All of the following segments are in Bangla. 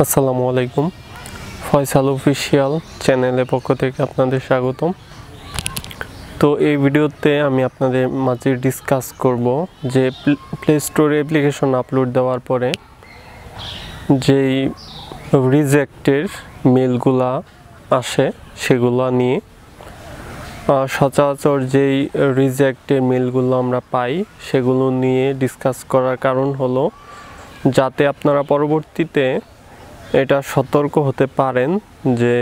আসসালামু আলাইকুম। ফয়সাল অফিশিয়াল চ্যানেলের পক্ষ থেকে আপনাদের স্বাগতম। তো এই ভিডিওতে আমি আপনাদের মাঝে ডিসকাস করব যে প্লে স্টোরে অ্যাপ্লিকেশন আপলোড দেওয়ার পরে যেই রিজেক্টের মেলগুলা আসে সেগুলো নিয়ে। সচরাচর যেই রিজেক্টের মেলগুলো আমরা পাই সেগুলো নিয়ে ডিসকাস করার কারণ হলো যাতে আপনারা পরবর্তীতে এটা সতর্ক হতে পারেন যে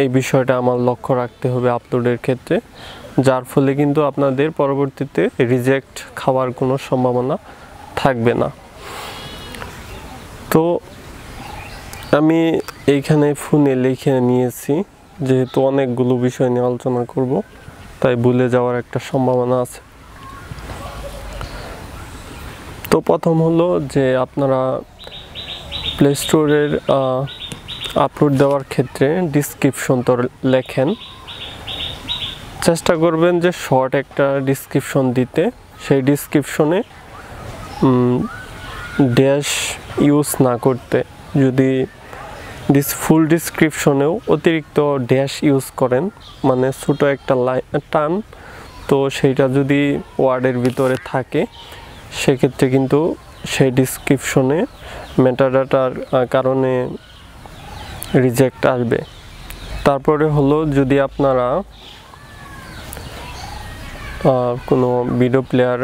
এই বিষয়টা আমার লক্ষ্য রাখতে হবে আপলোডের ক্ষেত্রে, যার ফলে কিন্তু আপনাদের পরবর্তীতে রিজেক্ট খাওয়ার কোনো সম্ভাবনা থাকবে না। তো আমি এইখানে ফোনে লিখে নিয়েছি, যেহেতু অনেকগুলো বিষয় নিয়ে আলোচনা করব তাই ভুলে যাওয়ার একটা সম্ভাবনা আছে। তো প্রথম হলো যে আপনারা প্লে স্টোরের আপলোড দেওয়ার ক্ষেত্রে ডিসক্রিপশন তো লেখেন, চেষ্টা করবেন যে শর্ট একটা ডিসক্রিপশন দিতে। সেই ডিসক্রিপশনে ড্যাশ ইউজ না করতে। যদি ফুল ডিসক্রিপশনেও অতিরিক্ত ড্যাশ ইউজ করেন, মানে ছোটো একটা টান, তো সেইটা যদি ওয়ার্ডের ভিতরে থাকে সেক্ষেত্রে কিন্তু সেই ডিসক্রিপশনে মেটাডাটার কারণে রিজেক্ট আসবে। তারপরে হলো যদি আপনারা কোনো ভিডিও প্লেয়ার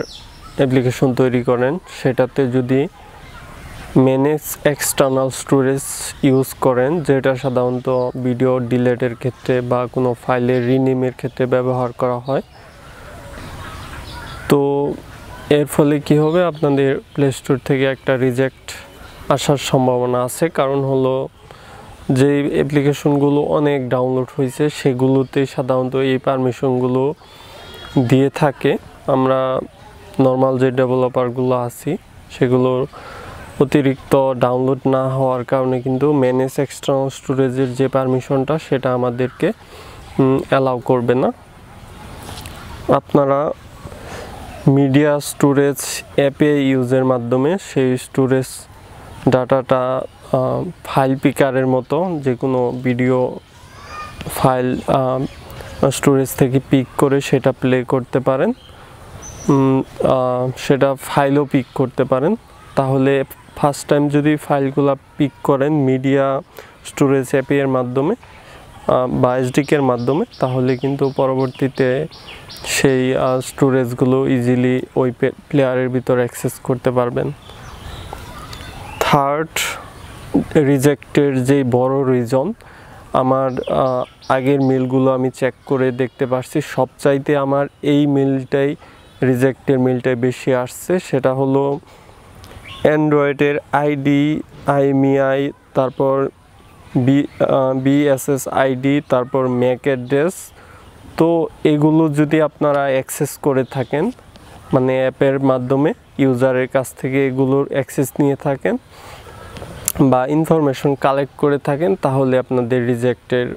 অ্যাপ্লিকেশন তৈরি করেন, সেটাতে যদি ম্যানেজ এক্সটার্নাল স্টোরেজ ইউজ করেন, যেটা সাধারণত ভিডিও ডিলেটের ক্ষেত্রে বা কোনো ফাইলের রিনেমের ক্ষেত্রে ব্যবহার করা হয়, তো এর ফলে কি হবে, আপনাদের প্লে স্টোর থেকে একটা রিজেক্ট আসার সম্ভাবনা আছে। কারণ হলো যে অ্যাপ্লিকেশনগুলো অনেক ডাউনলোড হয়েছে সেগুলোতে সাধারণত এই পারমিশনগুলো দিয়ে থাকে। আমরা নর্মাল যে ডেভেলপারগুলো আছি সেগুলোর অতিরিক্ত ডাউনলোড না হওয়ার কারণে কিন্তু ম্যানেজ এক্সটার্নাল স্টোরেজের যে পারমিশনটা সেটা আমাদেরকে অ্যালাউ করবে না। আপনারা মিডিয়া স্টোরেজ অ্যাপে ইউজের মাধ্যমে সেই স্টোরেজ ডাটাটা ফাইল পিকারের মতো যে কোনো ভিডিও ফাইল স্টোরেজ থেকে পিক করে সেটা প্লে করতে পারেন, সেটা ফাইলও পিক করতে পারেন। তাহলে ফার্স্ট টাইম যদি ফাইলগুলো পিক করেন মিডিয়া স্টোরেজ অ্যাপের মাধ্যমে বা এসডিকের মাধ্যমে, তাহলে কিন্তু পরবর্তীতে সেই স্টোরেজগুলো ইজিলি ওই প্লেয়ারের ভিতরে অ্যাক্সেস করতে পারবেন। থার্ড, রিজেক্টের যেই বড় রিজন, আমার আগের মেলগুলো আমি চেক করে দেখতে পারছি সবচাইতে আমার এই মেলটাই রিজেক্টের মেলটাই বেশি আসছে। সেটা হলো অ্যান্ড্রয়েডের আইডি, আইএমইআই, তারপর বিএসএস আইডি, তারপর ম্যাক অ্যাড্রেস। তো এগুলো যদি আপনারা অ্যাক্সেস করে থাকেন, মানে অ্যাপের মাধ্যমে ইউজারের কাছ থেকে এগুলোর অ্যাক্সেস নিয়ে থাকেন বা ইনফরমেশন কালেক্ট করে থাকেন, তাহলে আপনাদের রিজেক্টের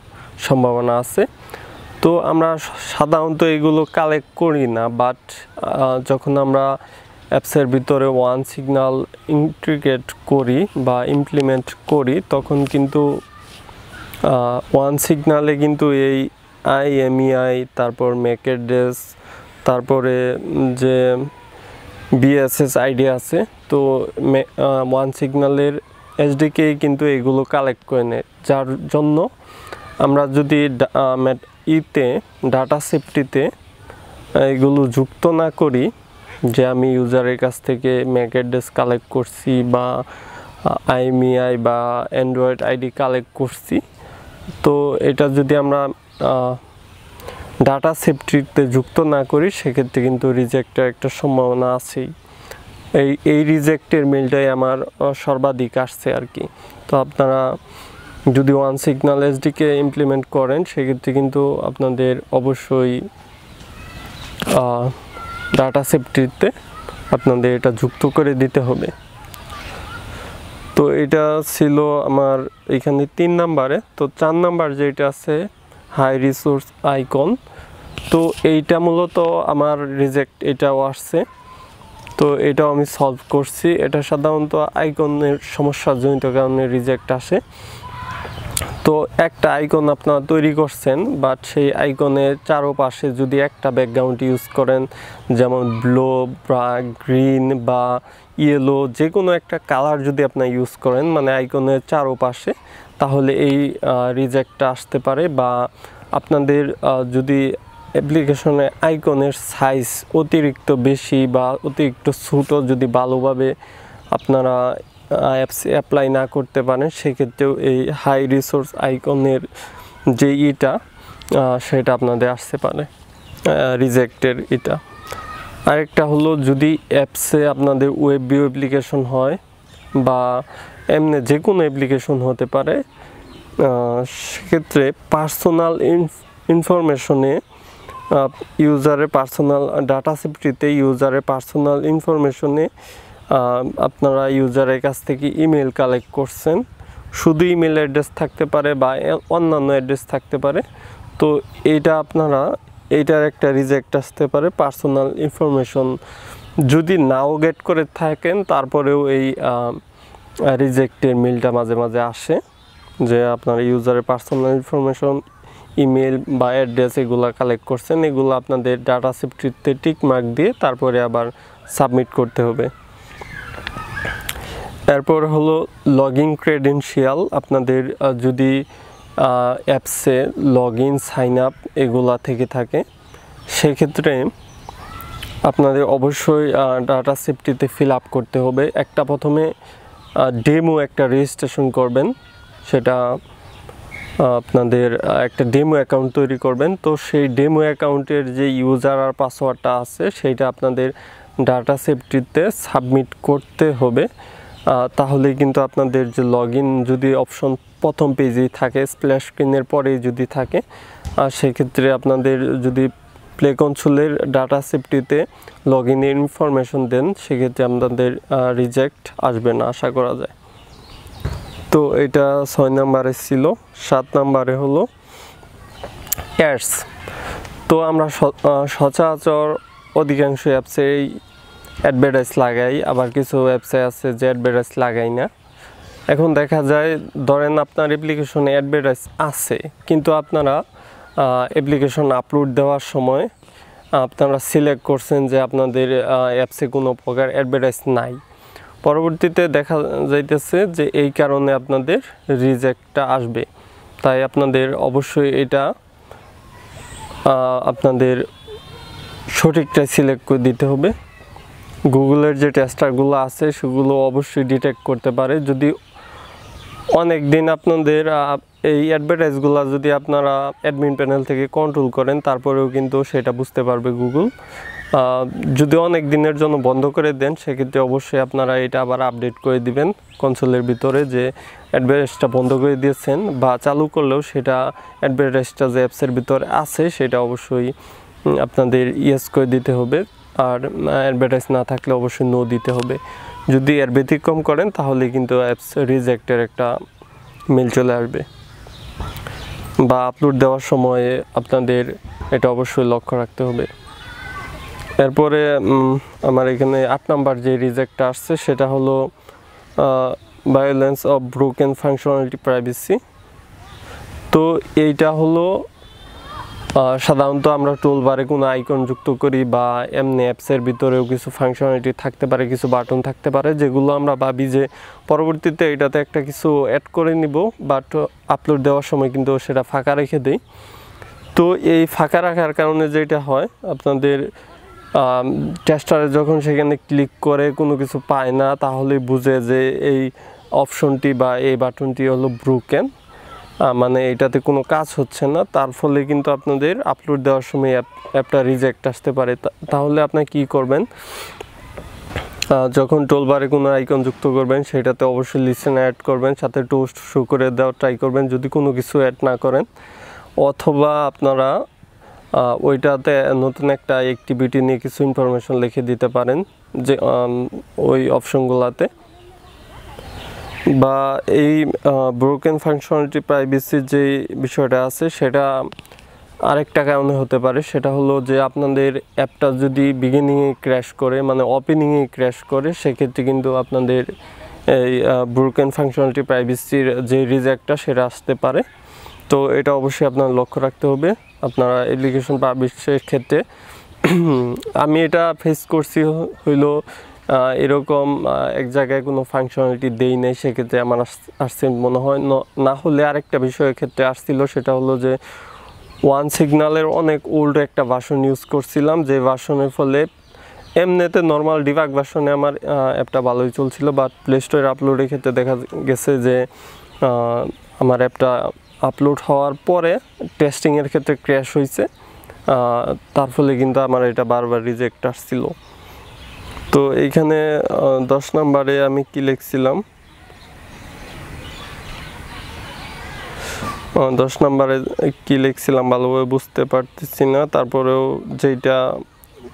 সম্ভাবনা আছে। তো আমরা সাধারণত এগুলো কালেক্ট করি না, বাট যখন আমরা অ্যাপসের ভিতরে ওয়ান সিগন্যাল ইন্টিগ্রেট করি বা ইমপ্লিমেন্ট করি, তখন কিন্তু ওয়ান সিগন্যালে কিন্তু এই আইএমইআই, তারপর ম্যাক অ্যাড্রেস, তারপরে যে বিএসএস আইডি আছে, তো ওয়ান সিগন্যালের এসডিকে কিন্তু এগুলো কালেক্ট করে নেয়। যার জন্য আমরা যদি ডাটা সেফটিতে এগুলো যুক্ত না করি, যে আমি ইউজারের কাছ থেকে ম্যাক অ্যাড্রেস কালেক্ট করছি বা আইএমইআই বা অ্যান্ড্রয়েড আইডি কালেক্ট করছি, তো এটা যদি আমরা ডাটা সেফটিতে যুক্ত না করি সেক্ষেত্রে কিন্তু রিজেক্টের একটা সম্ভাবনা আছেই। এই রিজেক্টের মেলটাই আমার সর্বাধিক আসছে আর কি। তো আপনারা যদি ওয়ান সিগন্যাল এসডিকে ইমপ্লিমেন্ট করেন সেক্ষেত্রে কিন্তু আপনাদের অবশ্যই ডাটা সেফটিতে আপনাদের এটা যুক্ত করে দিতে হবে। তো এটা ছিল আমার এখানে 3 নাম্বারে। তো 4 নাম্বার যেটা আছে হাই রিসোর্স আইকন, তো এইটা মূলত আমার রিজেক্ট এটাও আসছে। তো এটাও আমি সলভ করছি। এটা সাধারণত আইকনের সমস্যাজনিত কারণে রিজেক্ট আসে। তো একটা আইকন আপনারা তৈরি করছেন, বাট সেই আইকনের চারপাশে যদি একটা ব্যাকগ্রাউন্ড ইউজ করেন, যেমন ব্লু বা গ্রিন বা ইয়েলো, যে কোনো একটা কালার যদি আপনার ইউজ করেন মানে আইকনের চারপাশে, তাহলে এই রিজেক্টটা আসতে পারে। বা আপনাদের যদি অ্যাপ্লিকেশনে আইকনের সাইজ অতিরিক্ত বেশি বা অতিরিক্ত ছোটো যদি ভালোভাবে আপনারা অ্যাপসে অ্যাপ্লাই না করতে পারেন, সেক্ষেত্রেও এই হাই রিসোর্স আইকনের যে সেটা আপনাদের আসতে পারে রিজেক্টের এটা। আরেকটা হলো যদি অ্যাপসে আপনাদের ওয়েব ভিউ অ্যাপ্লিকেশন হয় বা এমনি যে কোনো অ্যাপ্লিকেশন হতে পারে, সেক্ষেত্রে পার্সোনাল ইনফরমেশনে ইউজারের পার্সোনাল ডাটা সেফটিতে ইউজারের পার্সোনাল ইনফরমেশনে আপনারা ইউজারের কাছ থেকে ইমেল কালেক্ট করছেন, শুধু ইমেল অ্যাড্রেস থাকতে পারে বা অন্যান্য অ্যাড্রেস থাকতে পারে। তো এইটার একটা রিজেক্ট আসতে পারে। পার্সোনাল ইনফরমেশন যদি নাও গেট করে থাকেন, তারপরেও এই রিজেক্টের মেলটা মাঝে মাঝে আসে যে আপনারা ইউজারের পার্সোনাল ইনফরমেশন ইমেল বা অ্যাড্রেস এগুলো কালেক্ট করছেন, এগুলো আপনাদের ডাটা সেফটিতে টিক মার্ক দিয়ে তারপরে আবার সাবমিট করতে হবে। এরপর হলো লগইন ক্রেডেনশিয়াল। আপনাদের যদি অ্যাপসে লগ ইন সাইন আপ এগুলা থেকে থাকে, সেক্ষেত্রে আপনাদের অবশ্যই ডাটা সেফটিতে ফিল আপ করতে হবে। প্রথমে ডেমো একটা রেজিস্ট্রেশন করবেন, সেটা আপনাদের একটা ডেমো অ্যাকাউন্ট তৈরি করবেন। তো সেই ডেমো অ্যাকাউন্টের যে ইউজার আর পাসওয়ার্ডটা আছে সেইটা আপনাদের ডাটা সেফটিতে সাবমিট করতে হবে। তাহলেই কিন্তু আপনাদের যে লগ ইন যদি অপশন প্রথম পেজেই থাকে, স্প্ল্যাশ স্ক্রিনের পরেই যদি থাকে, সেক্ষেত্রে আপনাদের যদি প্লে কনসোলের ডাটা সেফটিতে লগ ইনের ইনফরমেশন দেন, সেক্ষেত্রে আপনাদের রিজেক্ট আসবে না আশা করা যায়। তো এটা 6 নম্বরে ছিল। 7 নম্বরে হলো অ্যাডস। তো আমরা সচরাচর অধিকাংশ অ্যাপসেই অ্যাডভার্টাইজ লাগাই, আবার কিছু ওয়েবসাইট আছে যে অ্যাডভার্টাইজ লাগাই না। এখন দেখা যায় ধরেন আপনার অ্যাপ্লিকেশনে অ্যাডভার্টাইজ আছে, কিন্তু আপনারা অ্যাপ্লিকেশন আপলোড দেওয়ার সময় আপনারা সিলেক্ট করছেন যে আপনাদের অ্যাপসে কোনো প্রকার অ্যাডভার্টাইজ নাই। পরবর্তীতে দেখা যাইতেছে যে এই কারণে আপনাদের রিজেক্টটা আসবে। তাই আপনাদের অবশ্যই এটা আপনাদের সঠিকটাই সিলেক্ট করে দিতে হবে। গুগলের যে টেস্টারগুলো আছে সেগুলো অবশ্যই ডিটেক্ট করতে পারে। যদি অনেক দিন আপনাদের এই অ্যাডভার্টাইজগুলো যদি আপনারা অ্যাডমিন প্যানেল থেকে কন্ট্রোল করেন, তারপরেও কিন্তু সেটা বুঝতে পারবে গুগল। যদি অনেক দিনের জন্য বন্ধ করে দেন, সেক্ষেত্রে অবশ্যই আপনারা এটা আবার আপডেট করে দিবেন কনসোলের ভিতরে যে অ্যাডভার্টাইজটা বন্ধ করে দিয়েছেন, বা চালু করলেও সেটা অ্যাডভার্টাইজটা যে অ্যাপসের ভিতরে আছে সেটা অবশ্যই আপনাদের ইয়েস করে দিতে হবে। আর অ্যাডভার্টাইজ না থাকলে অবশ্যই নো দিতে হবে। যদি এর ব্যতিক্রম করেন তাহলে কিন্তু অ্যাপস রিজেক্টের একটা মেল চলে আসবে। বা আপলোড দেওয়ার সময় আপনাদের এটা অবশ্যই লক্ষ্য রাখতে হবে। এরপরে আমার এখানে 8 নাম্বার যে রিজেক্টটা আসছে সেটা হলো violence of broken functionality privacy. তো এইটা হলো সাধারণত আমরা টুলবারে কোনো আইকন যুক্ত করি বা এমনি অ্যাপসের ভিতরেও কিছু ফাংশনালিটি থাকতে পারে, কিছু বাটন থাকতে পারে, যেগুলো আমরা ভাবি যে পরবর্তীতে এটাতে একটা কিছু অ্যাড করে নিব, বাট আপলোড দেওয়ার সময় কিন্তু সেটা ফাঁকা রেখে দেই। তো এই ফাঁকা রাখার কারণে যেটা হয়, আপনাদের টেস্টারে যখন সেখানে ক্লিক করে কোনো কিছু পায় না, তাহলে বুঝে যে এই অপশনটি বা এই বাটনটি হলো ব্রোকেন, মানে এটাতে কোনো কাজ হচ্ছে না। তার ফলে কিন্তু আপনাদের আপলোড দেওয়ার সময় অ্যাপটা রিজেক্ট আসতে পারে। তাহলে আপনি কি করবেন, যখন টুলবারে কোনো আইকন যুক্ত করবেন সেটাতে অবশ্যই লিসেন অ্যাড করবেন, সাথে টোস্ট শো করে দেওয়ার ট্রাই করবেন যদি কোনো কিছু অ্যাড না করেন। অথবা আপনারা ওইটাতে নতুন একটা অ্যাক্টিভিটি নিয়ে কিছু ইনফরমেশন লিখে দিতে পারেন যে ওই অপশনগুলোতে। বা এই ব্রোকেন ফাংশনালিটি প্রাইভেসির যে বিষয়টা আছে সেটা আরেকটা কারণে হতে পারে, সেটা হলো যে আপনাদের অ্যাপটা যদি বিগিনিংয়ে ক্র্যাশ করে, মানে ওপেনিংয়ে ক্র্যাশ করে, সেক্ষেত্রে কিন্তু আপনাদের এই ব্রোকেন ফাংশনালিটি প্রাইভেসির যে রিজেক্টটা সেটা আসতে পারে। তো এটা অবশ্যই আপনার লক্ষ্য রাখতে হবে আপনারা অ্যাপ্লিকেশন পাবলিশের ক্ষেত্রে। আমি এটা ফেস করছি হইলো এরকম এক জায়গায় কোনো ফাংশনালিটি দেই নাই, সেক্ষেত্রে আমার আসছে মনে হয়। না হলে আরেকটা বিষয়ের ক্ষেত্রে আসছিল, সেটা হলো যে ওয়ান সিগন্যালের অনেক ওল্ড একটা ভার্সন ইউজ করছিলাম, যে ভার্সনের ফলে এমনিতে নর্মাল ডিবাগ ভার্সনে আমার অ্যাপটা ভালোই চলছিল, বাট প্লে স্টোরে আপলোডের ক্ষেত্রে দেখা গেছে যে আমার অ্যাপটা আপলোড হওয়ার পরে টেস্টিংয়ের ক্ষেত্রে ক্র্যাশ হয়েছে, তার ফলে কিন্তু আমার এটা বারবার রিজেক্ট আসছিল। তো এইখানে 10 নম্বরে আমি কি লিখছিলাম, 10 নম্বরে কি লিখছিলাম ভালোভাবে বুঝতে পারতেছি না, তারপরেও যেটা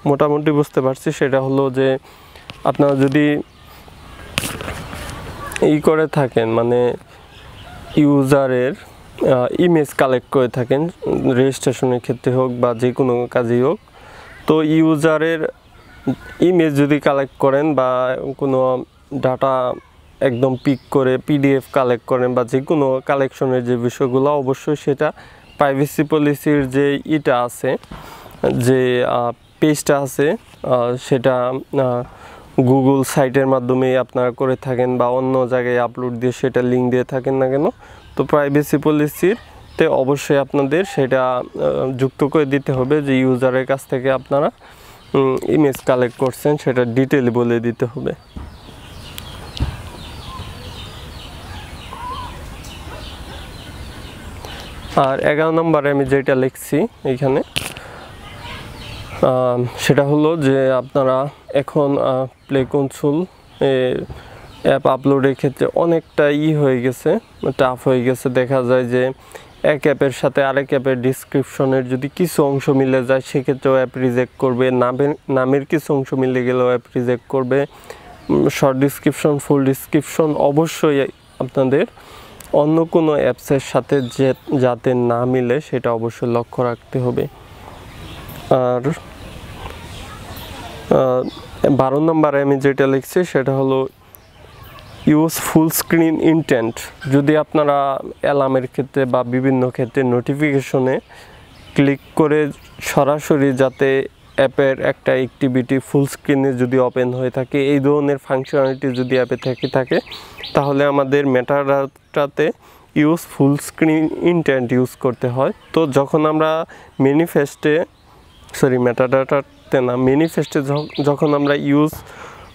মোটামুটি বুঝতে পারছি সেটা হলো যে আপনারা যদি করে থাকেন, মানে ইউজারের ইমেজ কালেক্ট করে থাকেন, রেজিস্ট্রেশনের ক্ষেত্রে হোক বা যে কোনো কাজেই হোক, তো ইউজারের ইমেজ যদি কালেক্ট করেন বা কোনো ডাটা একদম পিক করে পিডিএফ কালেক্ট করেন বা যে কোনো কালেকশনের যে বিষয়গুলো, অবশ্যই সেটা প্রাইভেসি পলিসির যে আছে, যে পেজটা আছে, সেটা গুগল সাইটের মাধ্যমে আপনারা করে থাকেন বা অন্য জায়গায় আপলোড দিয়ে সেটা লিঙ্ক দিয়ে থাকেন না কেন, তো প্রাইভেসি পলিসিতে অবশ্যই আপনাদের সেটা যুক্ত করে দিতে হবে যে ইউজারের কাছ থেকে আপনারা ইমেজ কালেক্ট করছেন, সেটা ডিটেল বলে দিতে হবে। আর 11 নম্বরে আমি যেটা লিখছি এইখানে, সেটা হলো যে আপনারা এখন প্লে কনসোল অ্যাপ আপলোডের ক্ষেত্রে অনেকটা হয়ে গেছে, টাফ হয়ে গেছে। দেখা যায় যে এক অ্যাপের সাথে আরেক অ্যাপের ডিসক্রিপশনের যদি কিছু অংশ মিলে যায়, সেক্ষেত্রেও অ্যাপ রিজেক্ট করবে। নামের কিছু অংশ মিলে গেলেও অ্যাপ রিজেক্ট করবে। শর্ট ডিসক্রিপশন, ফুল ডিসক্রিপশন অবশ্যই আপনাদের অন্য কোনো অ্যাপসের সাথে যাতে না মিলে সেটা অবশ্যই লক্ষ্য রাখতে হবে। আর 12 নম্বরে আমি যেটা লিখছি সেটা হলো ইউজ ফুল স্ক্রিন ইনটেন্ট। যদি আপনারা অ্যালার্মের ক্ষেত্রে বা বিভিন্ন ক্ষেত্রে নোটিফিকেশনে ক্লিক করে সরাসরি যাতে অ্যাপের একটা অ্যাক্টিভিটি ফুল স্ক্রিনে যদি ওপেন হয়ে থাকে, এই ধরনের ফাংশনালিটি যদি অ্যাপে থাকে, তাহলে আমাদের মেটাডাটাতে use full screen intent use করতে হয়। তো যখন আমরা ম্যানিফেস্টে যখন আমরা ইউজ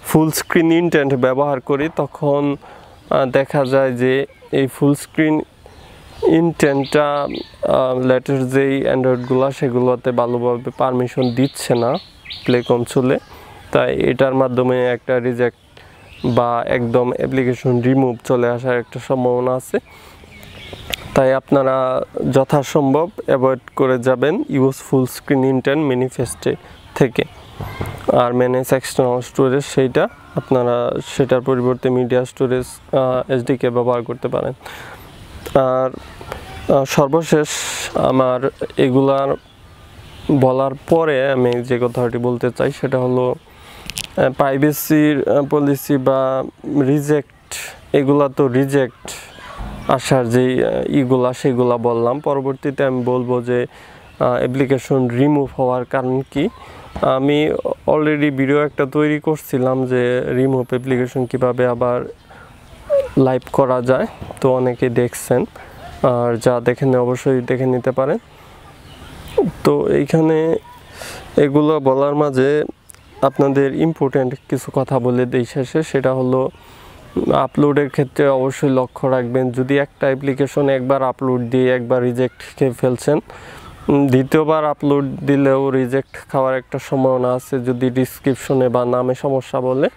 ফুল স্ক্রিন ইনটেন্ট ব্যবহার করি, তখন দেখা যায় যে এই ফুল স্ক্রিন ইনটেন্টটা লেটেস্ট যেই অ্যান্ড্রয়েডগুলো সেগুলোতে ভালোভাবে পারমিশন দিচ্ছে না প্লে কনসোলে, তাই এটার মাধ্যমে একটা রিজেক্ট বা একদম অ্যাপ্লিকেশন রিমুভ চলে আসার একটা সম্ভাবনা আছে। তাই আপনারা যথাসম্ভব অ্যাভয়েড করে যাবেন ইউজ ফুল স্ক্রিন ইনটেন্ট ম্যানিফেস্টে থেকে। আর ম্যানেজ এক্সটার্নাল স্টোরেজ, সেইটা আপনারা সেটার পরিবর্তে মিডিয়া স্টোরেজ এসডিকে ব্যবহার করতে পারেন। আর সর্বশেষ আমার এগুলার বলার পরে আমি যে কথাটি বলতে চাই সেটা হলো প্রাইভেসির পলিসি বা রিজেক্ট, এগুলা তো রিজেক্ট আসার যেই সেগুলা বললাম। পরবর্তীতে আমি বলবো যে অ্যাপ্লিকেশন রিমুভ হওয়ার কারণ কি। আমি অলরেডি ভিডিও একটা তৈরি করছিলাম যে রিমুভ অ্যাপ্লিকেশন কিভাবে আবার লাইভ করা যায়, তো অনেকে দেখছেন, আর যা দেখেন অবশ্যই দেখে নিতে পারেন। তো এইখানে এগুলো বলার মাঝে আপনাদের ইম্পর্টেন্ট কিছু কথা বলে দিই শেষে, সেটা হলো আপলোডের ক্ষেত্রে অবশ্যই লক্ষ্য রাখবেন। যদি একটা অ্যাপ্লিকেশন একবার আপলোড দিয়ে একবার রিজেক্ট খেয়ে ফেলছেন, দ্বিতীয়বার আপলোড দিলেও রিজেক্ট খাওয়ার একটা সম্ভাবনা আছে। যদি ডিসক্রিপশনে বা নামে সমস্যা বলে,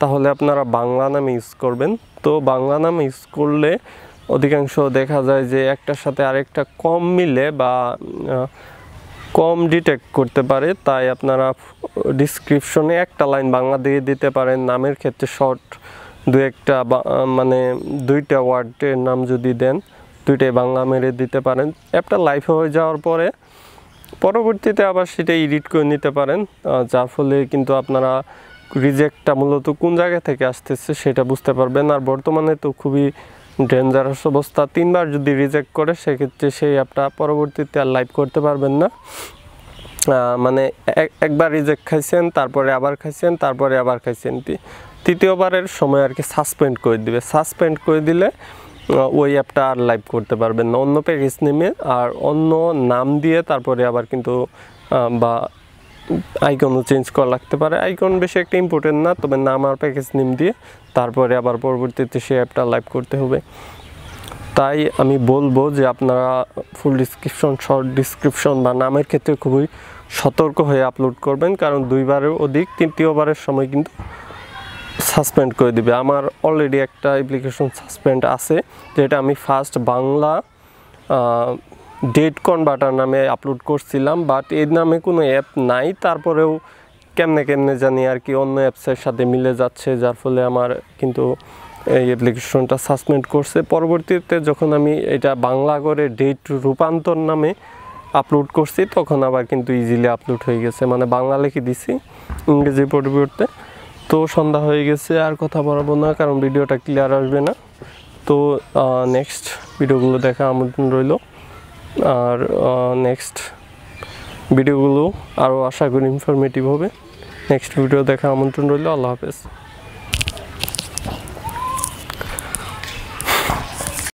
তাহলে আপনারা বাংলা নামে ইউজ করবেন। তো বাংলা নামে ইউজ করলে অধিকাংশ দেখা যায় যে একটার সাথে আরেকটা কম মিলে বা কম ডিটেক্ট করতে পারে, তাই আপনারা ডিসক্রিপশনে একটা লাইন বাংলা দিয়ে দিতে পারেন। নামের ক্ষেত্রে শর্ট মানে 2টা ওয়ার্ডের নাম যদি দেন, 2টাই বাংলা মেরে দিতে পারেন। অ্যাপটা লাইভ হয়ে যাওয়ার পরে পরবর্তীতে আবার সেটা এডিট করে নিতে পারেন, যার ফলে কিন্তু আপনারা রিজেক্টটা মূলত কোন জায়গা থেকে আসতেছে সেটা বুঝতে পারবেন। আর বর্তমানে তো খুবই ডেঞ্জারাস অবস্থা, 3বার যদি রিজেক্ট করে সেক্ষেত্রে সেই অ্যাপটা পরবর্তীতে আর লাইভ করতে পারবেন না। মানে একবার রিজেক্ট খাইছেন, তারপরে আবার খাইছেন, তারপরে আবার খাইছেন, তৃতীয়বারের সময় আর কি সাসপেন্ড করে দিবে। সাসপেন্ড করে দিলে ওই অ্যাপটা আর লাইভ করতে পারবেন না। অন্য প্যাকেজ নেমে আর অন্য নাম দিয়ে তারপরে আবার কিন্তু বা আইকনও চেঞ্জ করা লাগতে পারে। আইকন বেশি একটা ইম্পর্টেন্ট না, তবে নাম আর প্যাকেজ নেম দিয়ে তারপরে আবার পরবর্তীতে সেই অ্যাপটা লাইভ করতে হবে। তাই আমি বলবো যে আপনারা ফুল ডিসক্রিপশন, শর্ট ডিসক্রিপশন বা নামের ক্ষেত্রে খুবই সতর্ক হয়ে আপলোড করবেন, কারণ 2বারের অধিক তৃতীয়বারের সময় কিন্তু সাসপেন্ড করে দিবে। আমার অলরেডি একটা অ্যাপ্লিকেশন সাসপেন্ড আছে, যেটা আমি ফার্স্ট বাংলা ডেট কনভার্টার নামে আপলোড করছিলাম, বাট এর নামে কোনো অ্যাপ নাই। তারপরেও কেমনে জানি আর কি অন্য অ্যাপসের সাথে মিলে যাচ্ছে, যার ফলে আমার কিন্তু এই অ্যাপ্লিকেশনটা সাসপেন্ড করছে। পরবর্তীতে যখন আমি এটা বাংলা করে ডেট রূপান্তর নামে আপলোড করছি, তখন আবার কিন্তু ইজিলি আপলোড হয়ে গেছে, মানে বাংলা লিখে দিছি ইংরেজি পরিবর্তে। তো সন্ধ্যা হয়ে গেছে, আর কথা বলবো না, কারণ ভিডিওটা ক্লিয়ার আসবে না। তো নেক্সট ভিডিওগুলো দেখা আমন্ত্রণ রইল। আর নেক্সট ভিডিওগুলো আরও আশা করি ইনফরমেটিভ হবে। নেক্সট ভিডিও দেখা আমন্ত্রণ রইল। আল্লাহ হাফেজ।